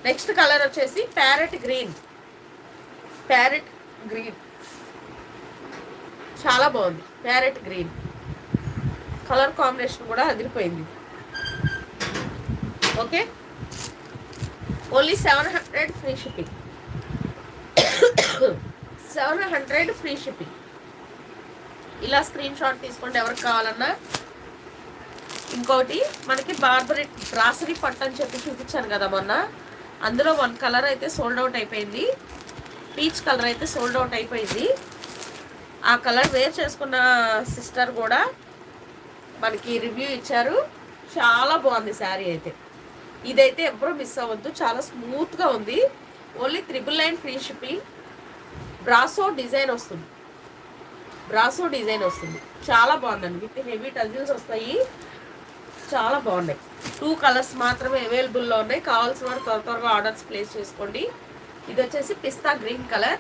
Next colour వచ్చేసి parrot green. Parrot green చాలా బాగుంది. ప్యారెట్ గ్రీన్ కలర్ కాంబినేషన్ కూడా అదిరిపోయింది. Okay, only 700 free shipping. 700 free shipping. ఇలా స్క్రీన్ షాట్ తీసుకోండి ఎవరికి కావాలన్నా. ఇంకోటి మనకి బార్బరీ బ్రాసరీ పట్టు అని చెప్పి చూపించాను కదా మొన్న, అందులో 1 కలర్ అయితే సోల్డ్ అవుట్ అయిపోయింది. పీచ్ కలర్ అయితే సోల్డ్ అవుట్ అయిపోయింది. ఆ కలర్ వేర్ చేసుకున్న సిస్టర్ కూడా మనకి రివ్యూ ఇచ్చారు. చాలా బాగుంది శారీ అయితే. ఇదైతే ఎప్పుడూ మిస్ అవ్వద్దు, చాలా స్మూత్గా ఉంది. Only 999 free shipping. Brasso design వస్తుంది. బ్రాసో డిజైన్ వస్తుంది. చాలా బాగుందండి. విత్ హెవీ టజిల్స్ వస్తాయి. చాలా బాగున్నాయి. 2 కలర్స్ మాత్రమే అవైలబుల్లో ఉన్నాయి. కావాల్సిన వారు త్వరగా ఆర్డర్స్ ప్లేస్ చేసుకోండి. ఇది వచ్చేసి పిస్తా గ్రీన్ కలర్.